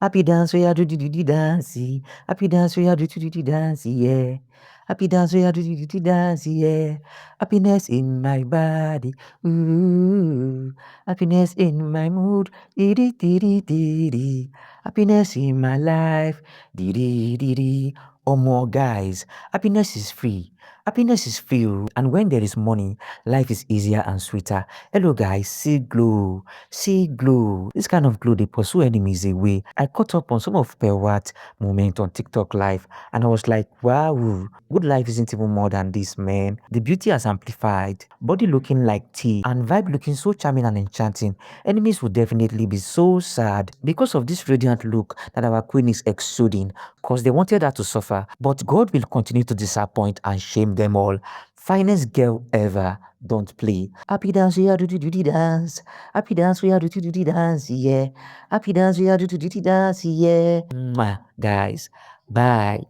Happy dance, we are do dance. Happy dance, we are do dance, yeah. Happy dance, we are do dance, yeah. Happiness in my body, ooh. Happiness in my mood, dee dee dee. Happiness in my life, dee. Oh more guys, happiness is free. Happiness is free, and when there is money, life is easier and sweeter. Hello guys, see glow. See glow. This kind of glow, they pursue enemies away. I caught up on some of Pewat moment on TikTok live, and I was like, wow, good life isn't even more than this, man. The beauty has amplified, body looking like tea, and vibe looking so charming and enchanting. Enemies would definitely be so sad because of this radiant look that our queen is exuding, because they wanted her to suffer, but God will continue to disappoint and shame them all. Finest girl ever. Don't play. Happy dance, we are do dance. Happy dance, we are do dance, yeah. Happy dance, we are do dance, yeah. Mwah, guys, bye.